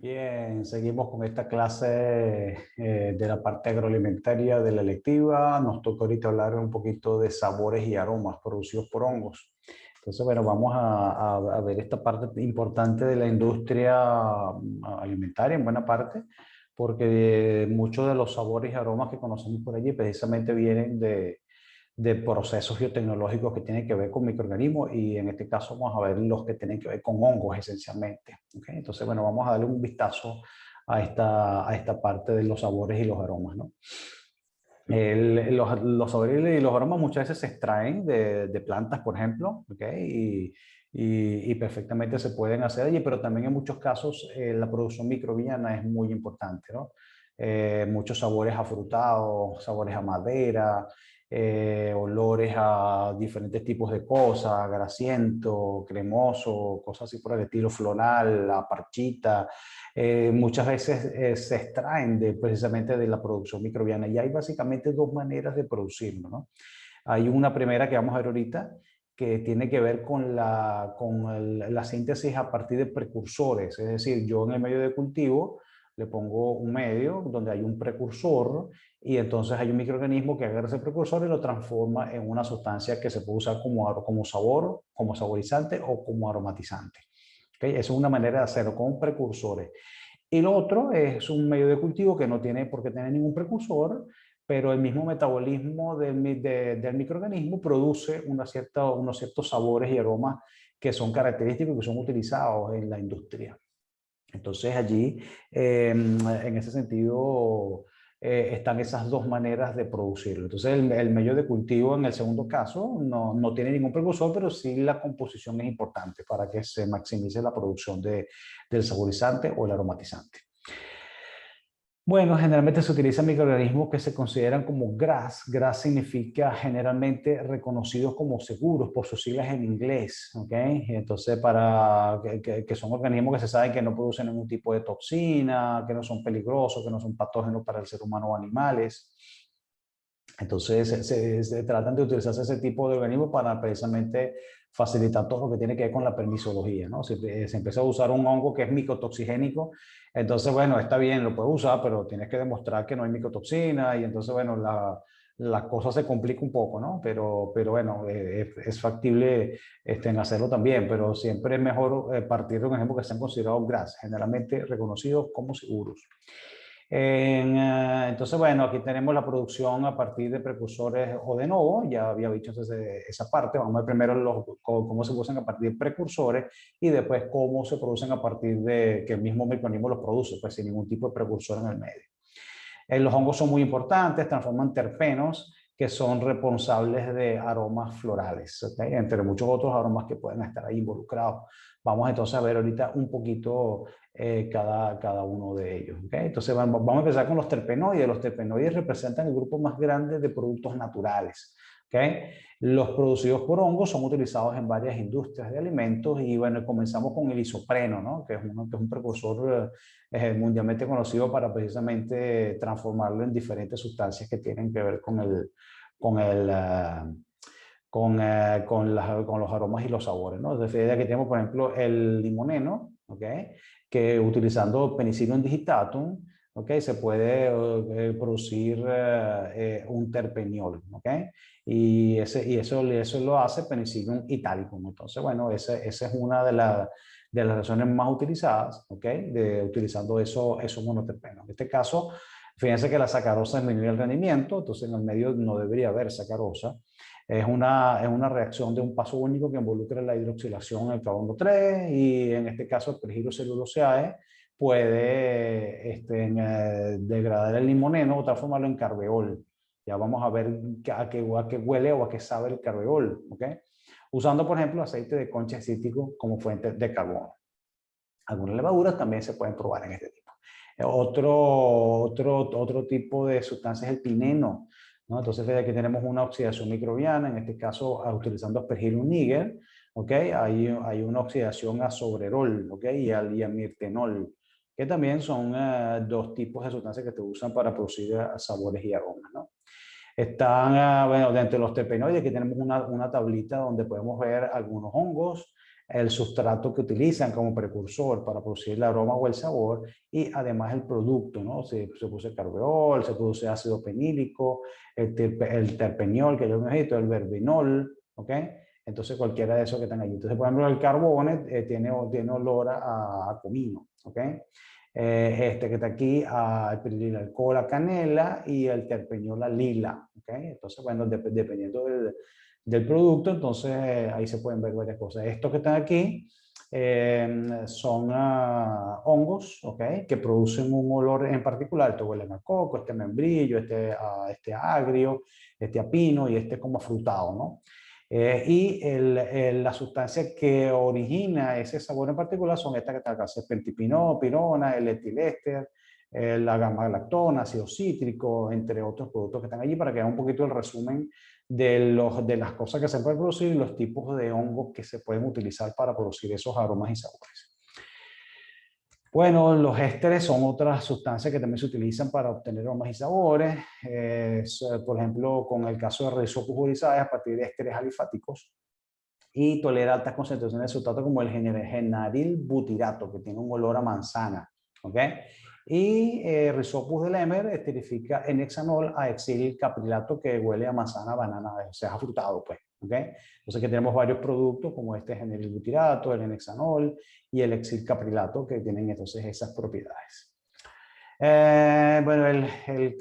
Bien, seguimos con esta clase de la parte agroalimentaria de la electiva. Nos toca ahorita hablar un poquito de sabores y aromas producidos por hongos. Entonces, bueno, vamos a ver esta parte importante de la industria alimentaria en buena parte, porque muchos de los sabores y aromas que conocemos por allí precisamente vienen de procesos biotecnológicos que tienen que ver con microorganismos y en este caso vamos a ver los que tienen que ver con hongos esencialmente. ¿Okay? Entonces, bueno, vamos a darle un vistazo a esta parte de los sabores y los aromas, ¿no? Los sabores y los aromas muchas veces se extraen de plantas, por ejemplo, ¿okay? Y perfectamente se pueden hacer allí, pero también en muchos casos la producción microbiana es muy importante, ¿no? Muchos sabores afrutados, sabores a madera, olores a diferentes tipos de cosas, grasiento, cremoso, cosas así por el estilo, floral, la parchita. Muchas veces se extraen precisamente de la producción microbiana y hay básicamente dos maneras de producirlo, ¿no? Hay una primera que vamos a ver ahorita que tiene que ver con la síntesis a partir de precursores, es decir, yo en el medio de cultivo le pongo un medio donde hay un precursor y entonces hay un microorganismo que agarra ese precursor y lo transforma en una sustancia que se puede usar como sabor, como saborizante o como aromatizante. ¿Okay? Esa es una manera de hacerlo con precursores. Y lo otro es un medio de cultivo que no tiene por qué tener ningún precursor, pero el mismo metabolismo del microorganismo produce unos ciertos sabores y aromas que son característicos y que son utilizados en la industria. Entonces allí, en ese sentido, están esas dos maneras de producirlo. Entonces el medio de cultivo en el segundo caso no tiene ningún precursor, pero sí la composición es importante para que se maximice la producción del saborizante o el aromatizante. Bueno, generalmente se utilizan microorganismos que se consideran como GRAS. GRAS significa generalmente reconocidos como seguros por sus siglas en inglés, ¿ok? Entonces, que son organismos que se saben que no producen ningún tipo de toxina, que no son peligrosos, que no son patógenos para el ser humano o animales. Entonces, se tratan de utilizarse ese tipo de organismos para precisamente facilitar todo lo que tiene que ver con la permisología, ¿no? Se empieza a usar un hongo que es micotoxigénico, entonces, bueno, está bien, lo puedes usar, pero tienes que demostrar que no hay micotoxina y entonces, bueno, la cosa se complica un poco, ¿no? Pero bueno, es factible en hacerlo también, pero siempre es mejor partir de un ejemplo que sean considerados GRAS, generalmente reconocidos como seguros. Entonces, bueno, aquí tenemos la producción a partir de precursores o de novo, ya había dicho esa parte, vamos a ver primero cómo se producen a partir de precursores y después cómo se producen a partir de que el mismo microorganismo los produce, pues sin ningún tipo de precursor en el medio. Los hongos son muy importantes, transforman terpenos que son responsables de aromas florales, ¿okay? Entre muchos otros aromas que pueden estar ahí involucrados. Vamos entonces a ver ahorita un poquito cada uno de ellos. ¿Okay? Entonces vamos a empezar con los terpenoides. Los terpenoides representan el grupo más grande de productos naturales. ¿Okay? Los producidos por hongos son utilizados en varias industrias de alimentos y bueno, comenzamos con el isopreno, ¿no? que es un precursor mundialmente conocido para precisamente transformarlo en diferentes sustancias que tienen que ver con el, uh, con los aromas y los sabores, ¿no? Desde aquí tenemos, por ejemplo, el limoneno, ¿okay? Que utilizando Penicillium digitatum, ¿okay? Se puede producir un terpeniol, ¿okay? Y eso lo hace Penicillium italicum. Entonces, bueno, esa es una de las razones más utilizadas, ¿okay? Utilizando esos monoterpenos. En este caso, fíjense que la sacarosa disminuye el rendimiento, entonces en el medio no debería haber sacarosa. Es una reacción de un paso único que involucra la hidroxilación del carbono 3 y en este caso el pergiloceluloseae puede degradar el limoneno o transformarlo en carbeol. Ya vamos a ver a qué huele o a qué sabe el carbeol, ¿ok? Usando, por ejemplo, aceite de concha cítrico como fuente de carbono. Algunas levaduras también se pueden probar en este tipo. Otro tipo de sustancia es el pineno, ¿no? Entonces, aquí tenemos una oxidación microbiana, en este caso utilizando Aspergillus niger, ¿ok? Hay una oxidación a sobrerol, ¿ok? Y a mirtenol, que también son dos tipos de sustancias que se usan para producir sabores y aromas, ¿no? Están, bueno, dentro de los terpenoides, que tenemos una tablita donde podemos ver algunos hongos, el sustrato que utilizan como precursor para producir el aroma o el sabor, y además el producto, ¿no? Se produce carbeol, se produce ácido penílico, el terpeniol, que yo necesito, el verbinol, ¿ok? Entonces cualquiera de esos que están allí. Entonces, por ejemplo, el carbone tiene olor a comino, ¿ok? Este que está aquí, el piridil alcohol a canela y el terpeñol a lila, ¿ok? Entonces, bueno, dependiendo del producto, entonces ahí se pueden ver varias cosas. Estos que están aquí son hongos, ¿ok? Que producen un olor en particular. Esto huele a coco, este membrillo, este agrio, este a pino y este como afrutado, ¿no? La sustancia que origina ese sabor en particular son estas que están acá: serpentipinol, pirona, el etiléster, la gamma-lactona, ácido cítrico, entre otros productos que están allí, para que haga un poquito el resumen de las cosas que se pueden producir y los tipos de hongos que se pueden utilizar para producir esos aromas y sabores. Bueno, los ésteres son otras sustancias que también se utilizan para obtener aromas y sabores. Por ejemplo, con el caso de risopus urizae, a partir de ésteres alifáticos, y tolera altas concentraciones de sustrato como el genaril butirato, que tiene un olor a manzana, ¿ok? Y Rhizopus de Lemmer esterifica en hexanol a exil caprilato, que huele a manzana, banana, o sea, afrutado, pues, ¿ok? Entonces que tenemos varios productos como este genaril butirato, el hexanol y el exil caprilato, que tienen entonces esas propiedades. Bueno, el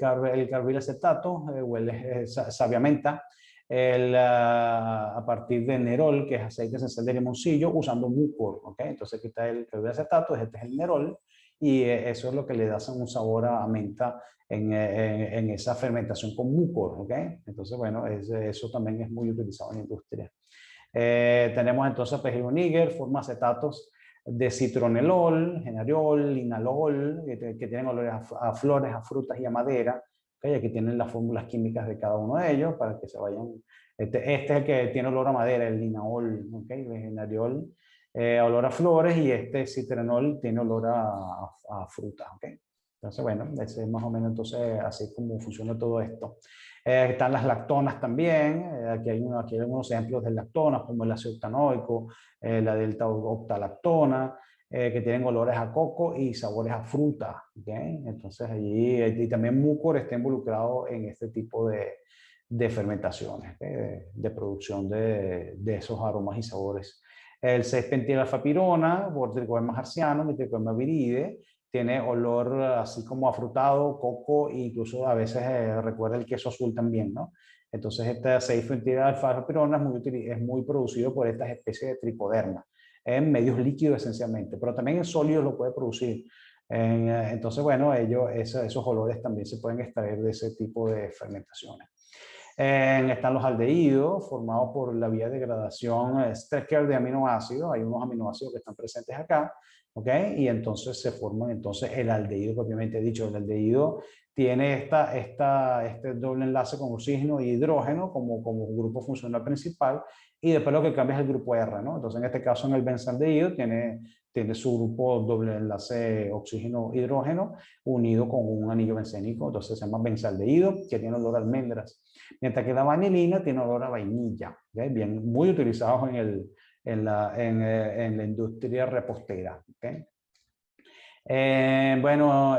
carbil acetato huele, sabe a menta. A partir de nerol, que es aceite esencial de limoncillo, usando mucor, ¿ok? Entonces aquí está el carbil acetato, este es el nerol, y eso es lo que le da un sabor a menta en esa fermentación con mucor, ¿ok? Entonces, bueno, eso también es muy utilizado en la industria. Tenemos entonces perejil níger, forma acetatos de citronelol, genariol, linalol, que tienen olores a flores, a frutas y a madera. ¿Okay? Aquí tienen las fórmulas químicas de cada uno de ellos para que se vayan. Este es el que tiene olor a madera, el linalol, ¿okay? El genariol, olor a flores, y este citronel tiene olor a frutas. ¿Okay? Entonces, bueno, ese es más o menos entonces así como funciona todo esto. Están las lactonas también. Aquí hay algunos ejemplos de lactonas, como el ácido octanoico, la delta octalactona, que tienen olores a coco y sabores a fruta. ¿Okay? Entonces, allí y también mucor está involucrado en este tipo de fermentaciones, de producción de esos aromas y sabores. El 6-pentil-alfa-pirona, Trichoderma marciano, Trichoderma viride, tiene olor así como afrutado, coco, e incluso a veces recuerda el queso azul también, ¿no? Entonces, este 6-pentil-alfa-pirona es muy producido por estas especies de tricoderma, en medios líquidos esencialmente, pero también en sólidos lo puede producir. Entonces, bueno, esos olores también se pueden extraer de ese tipo de fermentaciones. Están los aldehídos, formados por la vía de degradación Strecker de aminoácidos. Hay unos aminoácidos que están presentes acá, ¿ok? Y entonces se forman entonces el aldehído propiamente dicho. El aldehído tiene este doble enlace con oxígeno e hidrógeno como grupo funcional principal, y después lo que cambia es el grupo R, ¿no? Entonces, en este caso, en el benzaldehído tiene su grupo doble enlace oxígeno-hidrógeno unido con un anillo bencénico, entonces se llama benzaldehído, que tiene olor a almendras. Mientras que la vanilina tiene olor a vainilla, ¿okay? Bien, muy utilizados en la industria repostera. ¿Okay? Bueno,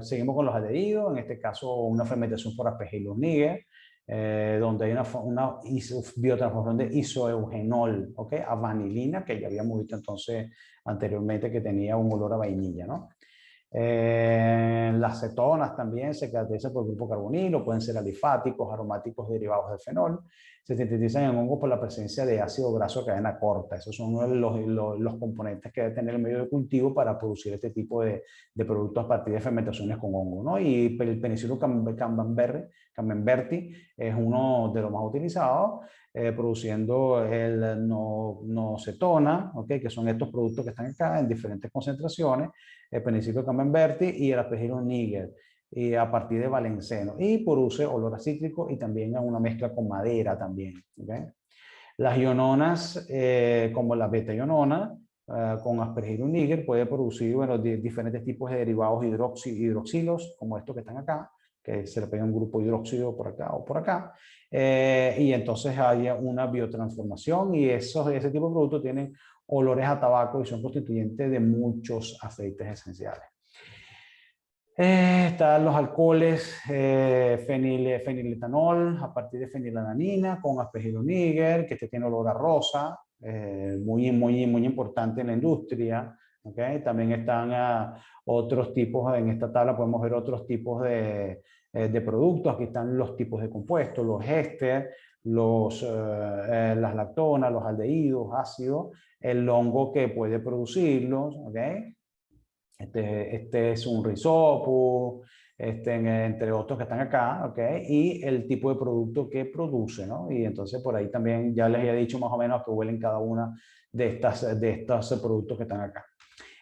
seguimos con los aldehídos, en este caso una fermentación por aspergillus niger, donde hay una biotransformación de isoeugenol, ¿okay? A vanilina, que ya habíamos visto entonces anteriormente que tenía un olor a vainilla, ¿no? Las cetonas también se caracterizan por el grupo carbonilo, pueden ser alifáticos, aromáticos derivados del fenol. Se sintetizan en hongos por la presencia de ácido graso de cadena corta. Esos son los componentes que debe tener el medio de cultivo para producir este tipo de productos a partir de fermentaciones con hongo, ¿no? Y el penicillium camemberti es uno de los más utilizados, produciendo el nocetona, ¿okay? Que son estos productos que están acá en diferentes concentraciones, el penicillium camemberti y el aspergillus niger, y a partir de valenceno, y produce olor a cítrico y también a una mezcla con madera también. ¿Okay? Las iononas, como la beta-ionona, con aspergillus niger, puede producir, bueno, diferentes tipos de derivados hidroxilos, como estos que están acá, que se le pega un grupo hidróxido por acá o por acá, y entonces hay una biotransformación y ese tipo de productos tienen olores a tabaco y son constituyentes de muchos aceites esenciales. Están los alcoholes feniletanol a partir de fenilalanina con aspargilo níger, que este tiene olor a rosa, muy importante en la industria. ¿Okay? También están otros tipos, en esta tabla podemos ver otros tipos de productos. Aquí están los tipos de compuestos, los éster, las lactonas, los aldehídos, ácidos, el hongo que puede producirlos. ¿Okay? Este es un rizopo, entre otros que están acá, ¿ok? Y el tipo de producto que produce, ¿no? Y entonces por ahí también ya les he dicho más o menos a qué huelen cada una de estos productos que están acá.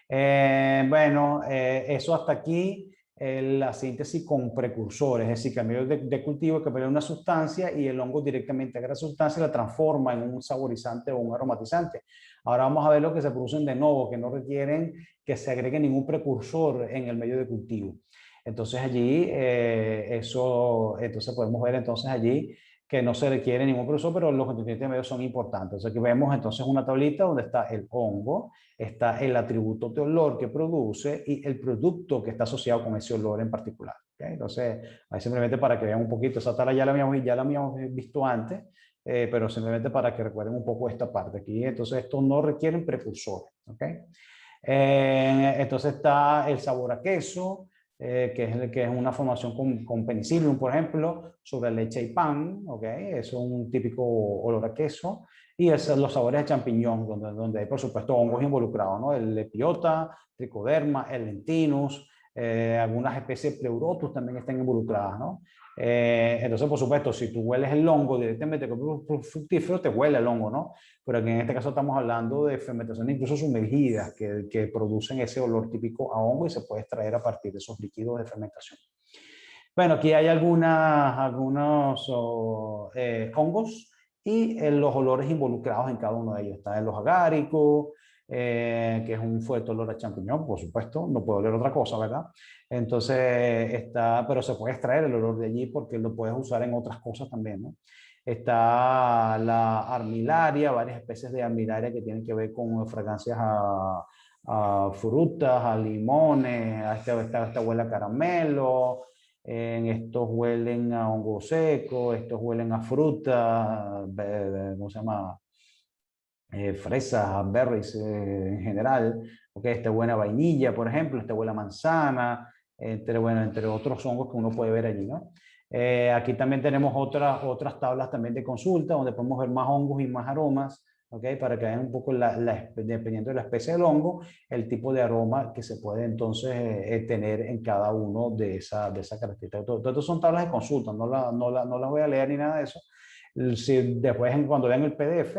Eso hasta aquí, la síntesis con precursores, es decir, que a medio de cultivo que pelea una sustancia y el hongo directamente agarra la sustancia y la transforma en un saborizante o un aromatizante. Ahora vamos a ver lo que se producen de nuevo, que no requieren que se agregue ningún precursor en el medio de cultivo. Entonces allí, entonces podemos ver entonces allí que no se requiere ningún precursor, pero los constituyentes medios son importantes. Entonces aquí vemos entonces una tablita donde está el hongo, está el atributo de olor que produce y el producto que está asociado con ese olor en particular. ¿Okay? Entonces, ahí simplemente para que vean un poquito, esa tabla ya la habíamos visto antes, pero simplemente para que recuerden un poco esta parte aquí. Entonces, estos no requieren precursores. ¿Okay? Entonces está el sabor a queso, que es una formación con penicillium, por ejemplo, sobre leche y pan, ¿ok? Eso es un típico olor a queso. Y los sabores de champiñón, donde hay, por supuesto, hongos involucrados, ¿no? El Lepiota, Trichoderma, el Lentinus, algunas especies de Pleurotus también están involucradas, ¿no? Entonces, por supuesto, si tú hueles el hongo directamente con un fructífero, te huele el hongo, ¿no? Pero aquí en este caso estamos hablando de fermentaciones incluso sumergidas que producen ese olor típico a hongo y se puede extraer a partir de esos líquidos de fermentación. Bueno, aquí hay algunos hongos y los olores involucrados en cada uno de ellos. Está el los agáricos, que es un fuerte olor a champiñón, por supuesto, no puede oler otra cosa, ¿verdad? Entonces está, pero se puede extraer el olor de allí porque lo puedes usar en otras cosas también, ¿no? Está la armilaria, varias especies de armilaria que tienen que ver con fragancias a frutas, a limones, a esta huele a caramelo, en estos huelen a hongo seco, estos huelen a fruta, ¿cómo se llama? Fresas, berries en general, okay, este huele a vainilla, por ejemplo, este huele a manzana, entre otros hongos que uno puede ver allí, ¿no? Aquí también tenemos otras tablas también de consulta, donde podemos ver más hongos y más aromas, ¿okay? Para que vean un poco, dependiendo de la especie del hongo, el tipo de aroma que se puede entonces tener en cada uno de esas características. Todo esto son tablas de consulta, no las voy a leer ni nada de eso. Si después, cuando vean el PDF,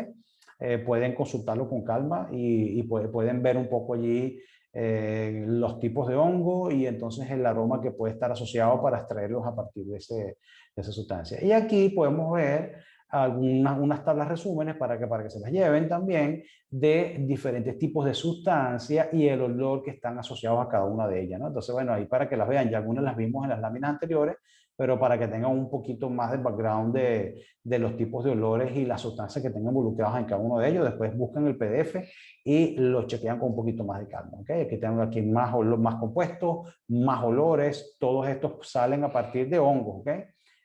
pueden consultarlo con calma y pueden ver un poco allí los tipos de hongo y entonces el aroma que puede estar asociado para extraerlos a partir de esa sustancia. Y aquí podemos ver unas tablas resúmenes para que se las lleven también de diferentes tipos de sustancias y el olor que están asociados a cada una de ellas, ¿no? Entonces, bueno, ahí para que las vean, ya algunas las vimos en las láminas anteriores, pero para que tengan un poquito más de background de los tipos de olores y las sustancias que tengan involucradas en cada uno de ellos. Después buscan el PDF y lo chequean con un poquito más de calma. ¿Okay? Aquí tengo aquí más compuestos, más olores. Todos estos salen a partir de hongos. ¿Okay?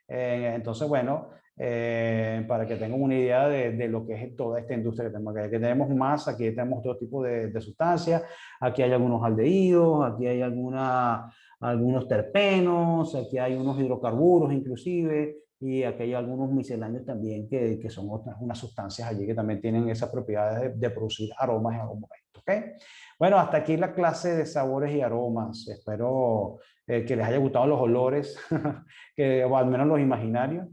Entonces, bueno, para que tengan una idea de lo que es toda esta industria que tenemos aquí. Aquí tenemos más, aquí tenemos todo tipo de sustancias. Aquí hay algunos aldehídos, aquí hay algunos terpenos, aquí hay unos hidrocarburos inclusive, y aquí hay algunos misceláneos también que son unas sustancias allí que también tienen esas propiedades de producir aromas en algún momento. ¿Okay? Bueno, hasta aquí la clase de sabores y aromas. Espero que les haya gustado los olores, o al menos los imaginarios.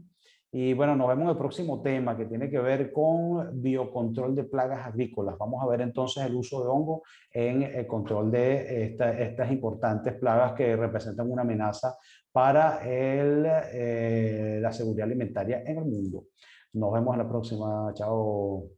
Y bueno, nos vemos en el próximo tema que tiene que ver con biocontrol de plagas agrícolas. Vamos a ver entonces el uso de hongo en el control de estas importantes plagas que representan una amenaza para la seguridad alimentaria en el mundo. Nos vemos en la próxima. Chao.